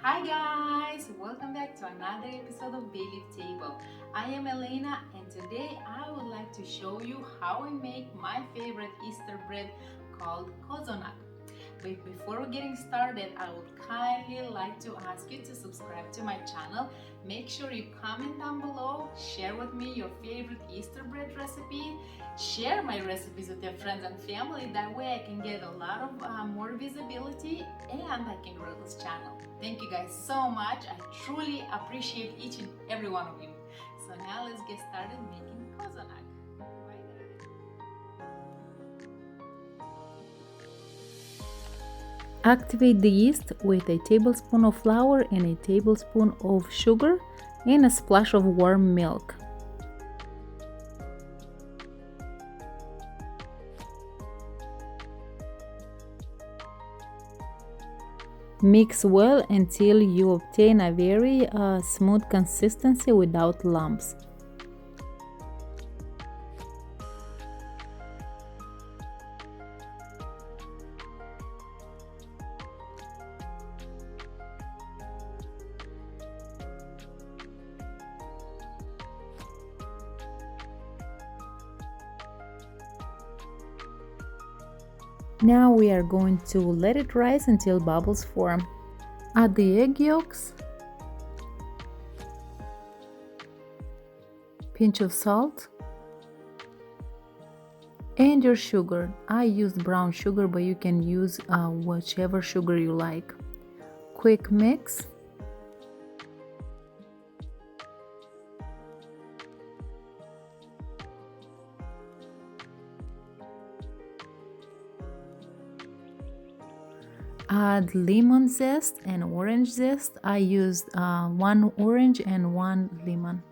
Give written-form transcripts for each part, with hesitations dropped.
Hi guys, welcome back to another episode of Believe Table. I am Elena and today I would like to show you how I make my favorite Easter bread called Cozonac. But before getting started, I would kindly like to ask you to subscribe to my channel. Make sure you comment down below, share with me your favorite Easter bread recipe, share my recipes with your friends and family. That way I can get a lot of more visibility and I can grow this channel. Thank you guys so much. I truly appreciate each and every one of you. So now let's get started making Cozonac. Activate the yeast with a tablespoon of flour and a tablespoon of sugar and a splash of warm milk. Mix well until you obtain a very smooth consistency without lumps. Now we are going to let it rise until bubbles form. Add the egg yolks, pinch of salt, and your sugar. I used brown sugar, but you can use whichever sugar you like. Quick mix. Add lemon zest and orange zest. I used one orange and one lemon.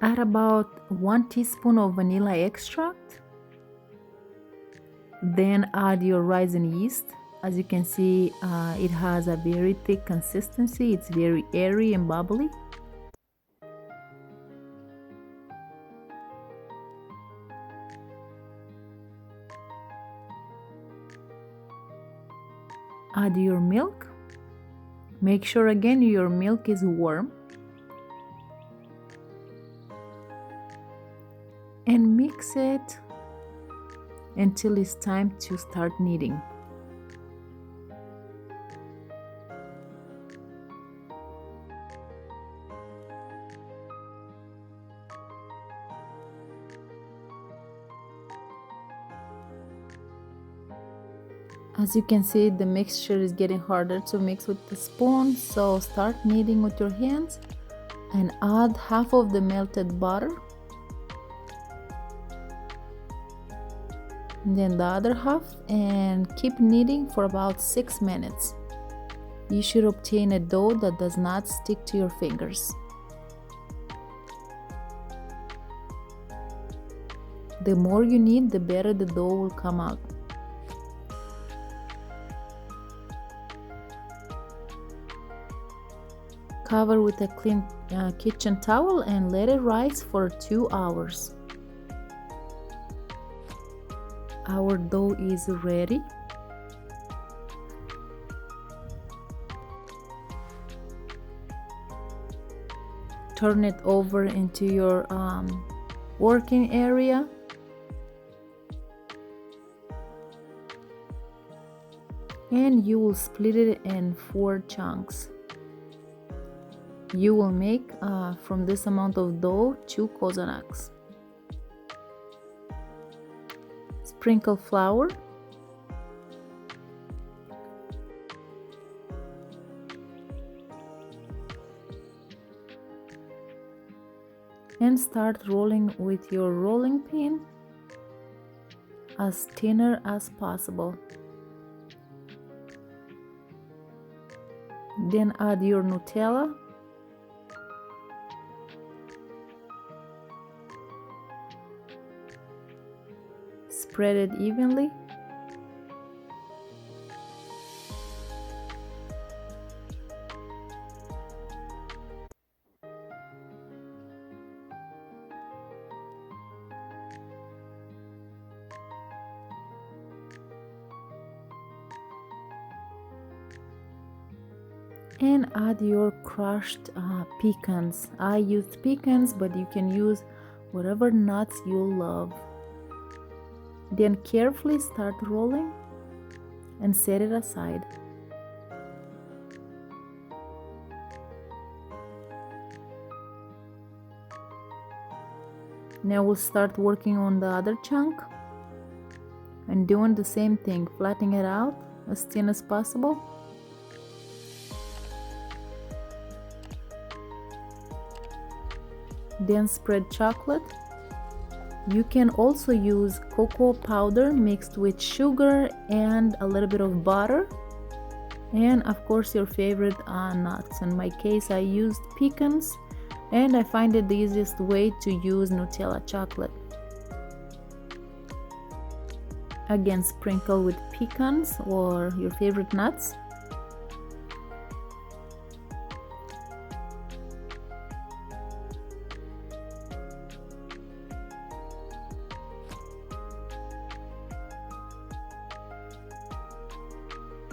Add about 1 teaspoon of vanilla extract. Then add your rising yeast. As you can see, it has a very thick consistency. It's very airy and bubbly. Add your milk. Make sure again your milk is warm. And mix it until it's time to start kneading. As you can see, the mixture is getting harder to mix with the spoon, so start kneading with your hands and add half of the melted butter. Then the other half, and keep kneading for about 6 minutes. You should obtain a dough that does not stick to your fingers. The more you knead, the better the dough will come out. Cover with a clean kitchen towel and let it rise for 2 hours. Our dough is ready. Turn it over into your working area. And you will split it in 4 chunks. You will make from this amount of dough 2 Cozonacs. Sprinkle flour. And start rolling with your rolling pin as thinner as possible. Then add your Nutella. Spread it evenly. and add your crushed pecans. I used pecans, but you can use whatever nuts you love. Then carefully start rolling and set it aside. Now we'll start working on the other chunk and doing the same thing, flattening it out as thin as possible. Then spread chocolate. You can also use cocoa powder mixed with sugar and a little bit of butter, and of course your favorite nuts. In my case, I used pecans, and I find it the easiest way to use Nutella chocolate. Again, sprinkle with pecans or your favorite nuts.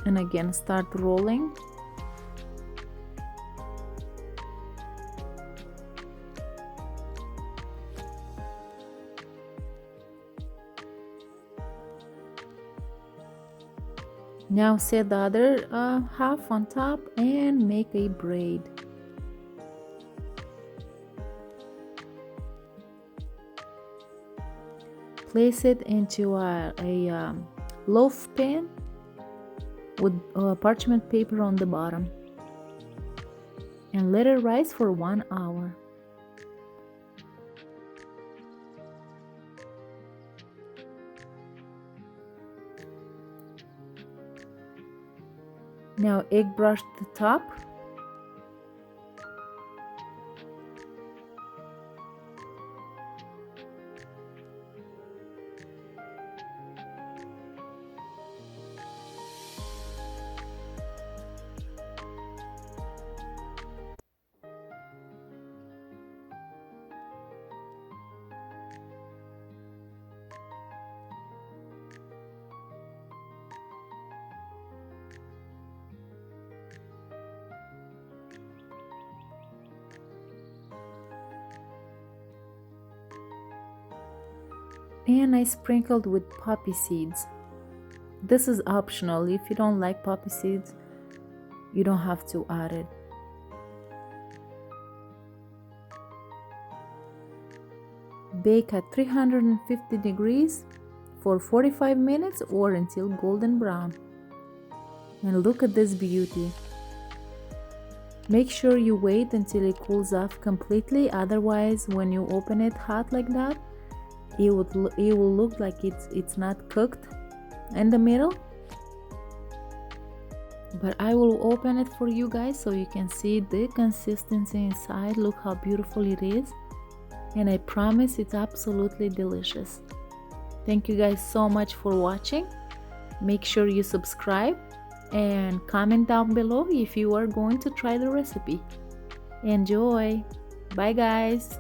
And again, start rolling. Now set the other half on top and make a braid. Place it into a loaf pan with parchment paper on the bottom and let it rise for 1 hour. Now egg brush the top. And I sprinkled with poppy seeds. This is optional. If you don't like poppy seeds, you don't have to add it. Bake at 350 degrees for 45 minutes or until golden brown. And look at this beauty. Make sure you wait until it cools off completely, otherwise when you open it hot like that, it will look like it's not cooked in the middle. But I will open it for you guys so you can see the consistency inside. Look how beautiful it is, and I promise it's absolutely delicious. Thank you guys so much for watching. Make sure you subscribe and comment down below if you are going to try the recipe. Enjoy! Bye guys!